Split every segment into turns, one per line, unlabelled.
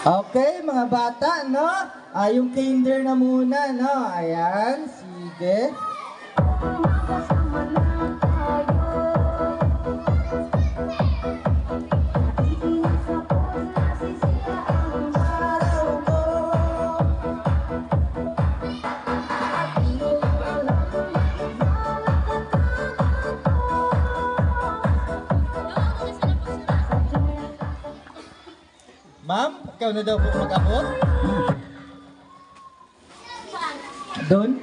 Okay, mga bata, no? Yung kinder na muna, no? Ayan, sige. Ma'am, ikaw na daw po mag-abot? Doon?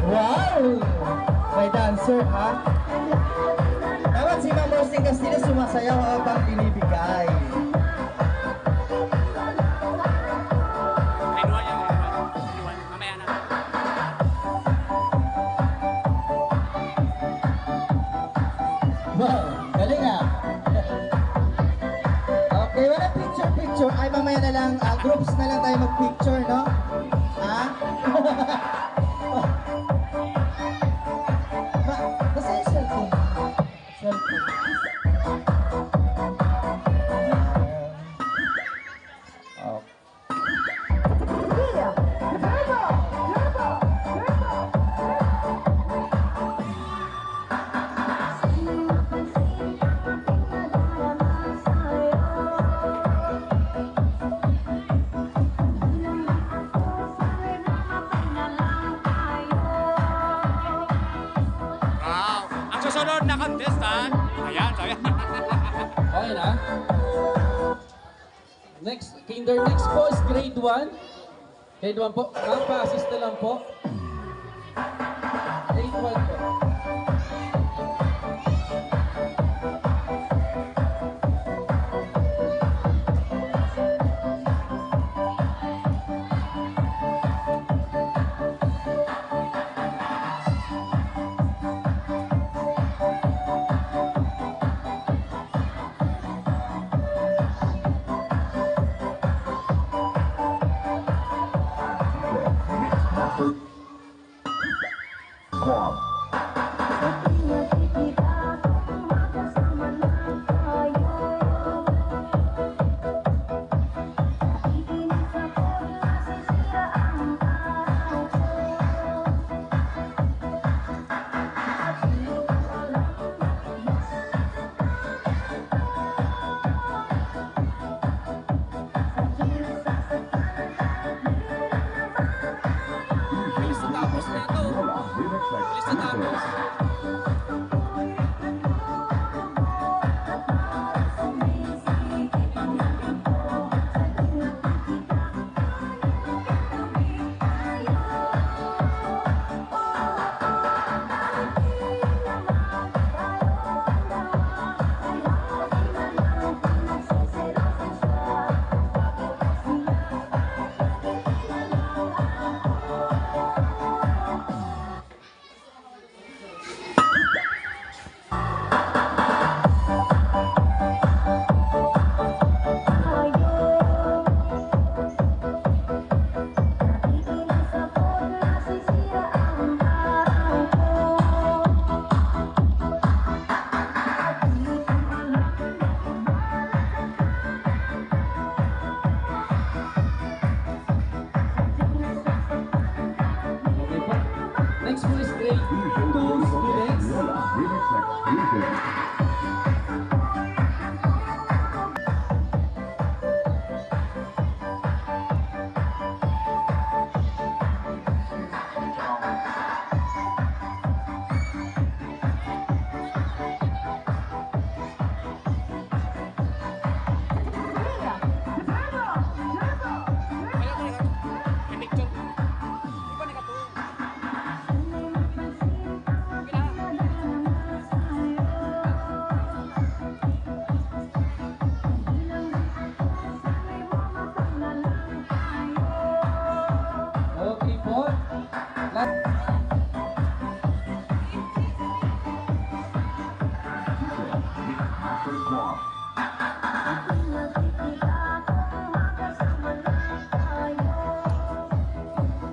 Wow! May dancer, ha? Dapat si Ma'am Rosing Castillo sumasayaw habang binibigay.
Mamaya na.
Wow, galing ah. Okay, wala picture. Ay, mamaya na lang, groups na lang tayo mag-picture, no? Ha? Basta yung cellphone. Cellphone. Okay.
Wow! Ang susunod na contestant, ayan, ayan.
Okay na. Next po is grade 1. Grade 1 po. Ma'am, pa-assist na lang po. Grade 1 po.
Club.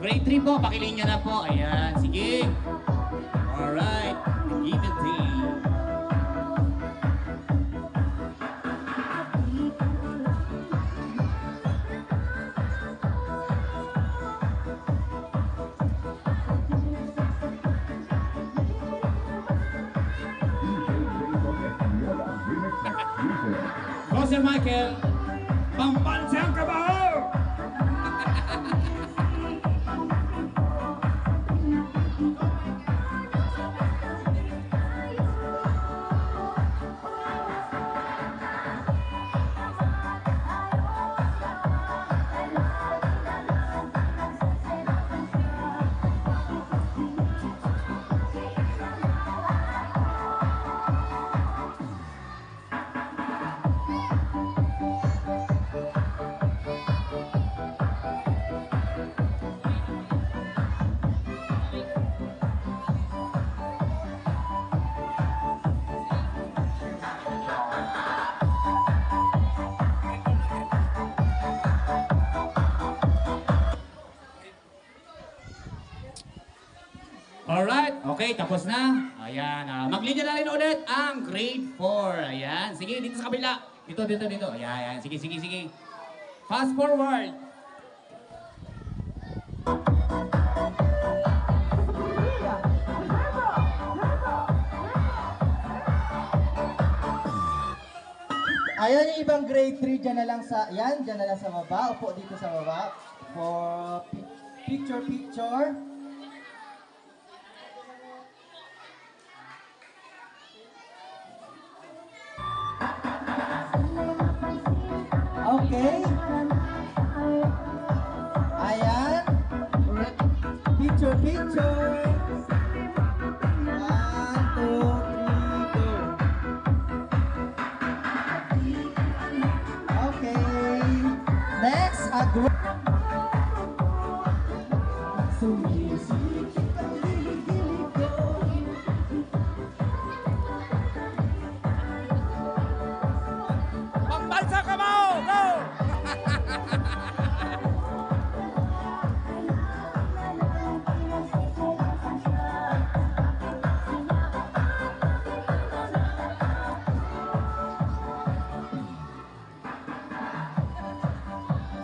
Grade 3 po, pakilinya na po. Ayan, sige. Alright, give it tea. Go, Sir Michael. Pambansang kabaho! Alright, okay, tapos na. Ayan, mag-linya na rin ulit ang grade 4. Ayan, sige, dito sa kabila. Dito. Ayan, ayan, sige. Fast forward.
Ayan yung ibang grade 3 dyan na lang sa, yan, dyan na lang sa baba. Upo dito sa baba. For picture. Okay. Ayan. Picture. 1, 2, 3, go. Okay. Next, a group. Sumisikip ang lilig-lilig ko.
Pambansang kabaho! Go!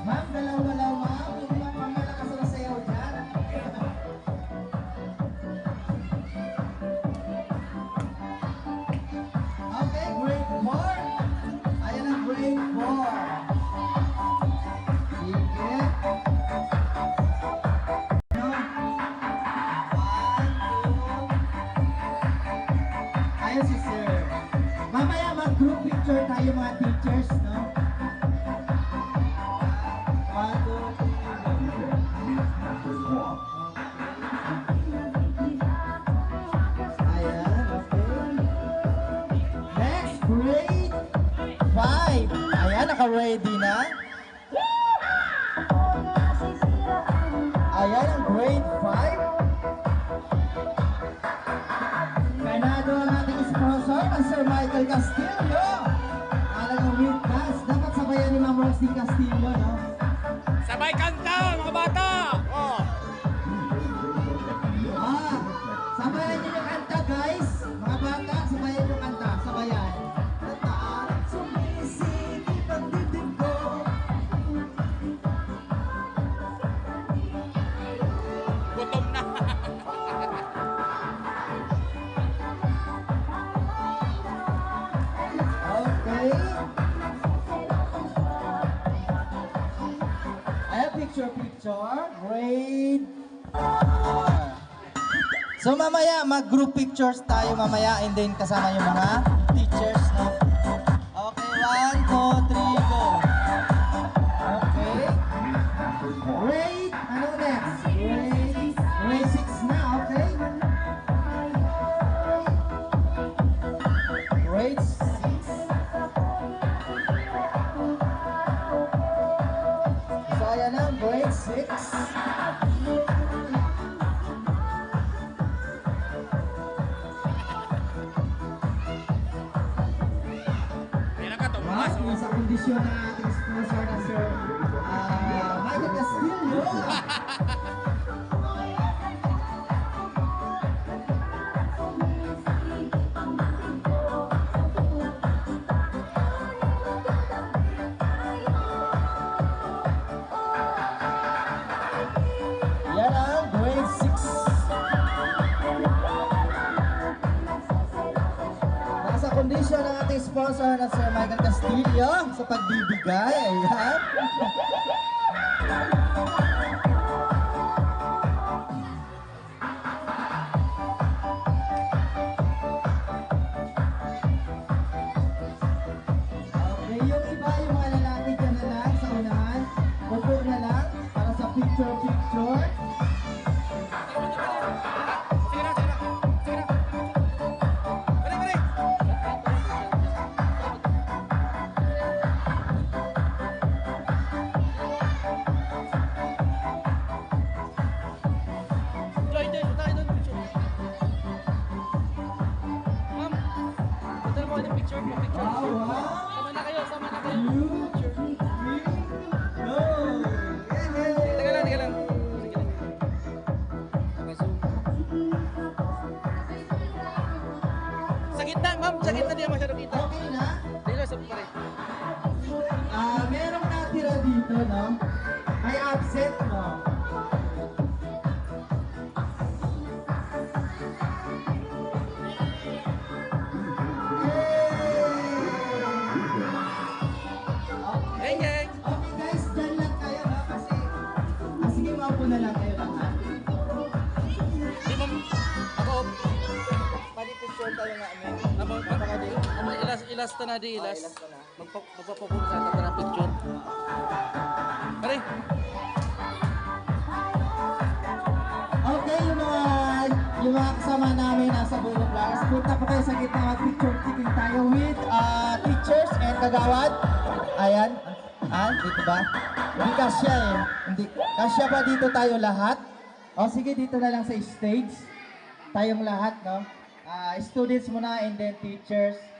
Ma'am, galaw-galaw ma'am. Huwag ma'am pamalakas na sayaw dyan. Okay, grade 4. Ayan ang grade 4. Sige. No. 1, 2. Ayan si sir. Mamaya mag-group picture tayo mga teachers, no? 1, 2, 3, go. Ayan, okay. Next, grade 5. Ayan, naka-ready na. Ayan ang grade 5. Kanado ang ating sponsor, ang Sir Michael Castillo. Talagang with us. Dapat sabayan ni Ma'am Roxy Castillo, no?
Sabay kanta, mga bata! Oh.
Sabayan niyo yung kanta, guys. Mga bata, sabayan yung kanta. Sabayan. Kanta. Sumisikip ang dibdib ko.
Gutom na.
Okay. Ayan, picture. Grade 4. So mamaya, mag-group pictures tayo mamaya and then kasama yung mga teachers, no? Okay, 1, 2, 3, go. Okay. Grade, ano next? Grade 6 na, okay? Grade 6. So ayan na, grade 6. sa kondisyon ng ating sponsor na Sir Michael Castillo. Yan ang grade 6. Nasa kondisyon ng ating sponsor na Sir Michael Castillo sa pagbibigay. Ayan. Okay, yung iba, yung mga lalaki dyan na lang sa unahan. Upo na lang para sa picture-picture.
Join din, tayo doon. Ma'am, punta mo ng picture mo, picture.
Wow, wow.
Sama na kayo, sama na kayo.
Two,
Picture.
three, go!
Teka lang, teka lang. Sige lang. Okay, so. Sa gitna, ma'am, sa gitna di masyado kita.
Okay na?
Dito, sa pare.
Merong natira dito, no? May absent, no? Yay!
Geng, geng.
Okay guys, dyan lang kayo, no? Kasi, sige, maupo na lang kayo lahat.
Di, ma'am. Ako,
Pwede picture tayo nga, amin.
ilas ta na di, ilas.
ilas ta na.
Magpapapulo sa atin ng picture. Pare,
Okay, yung mga kasama namin nasa Bulo Flowers, punta pa kayo sa gitna, mag-picture taking tayo with teachers and kagawad. Ayan. Dito ba? Hindi kasya eh. Hindi. Kasya ba dito tayo lahat? O sige, dito na lang sa stage. Tayong lahat, no? Students muna and then teachers.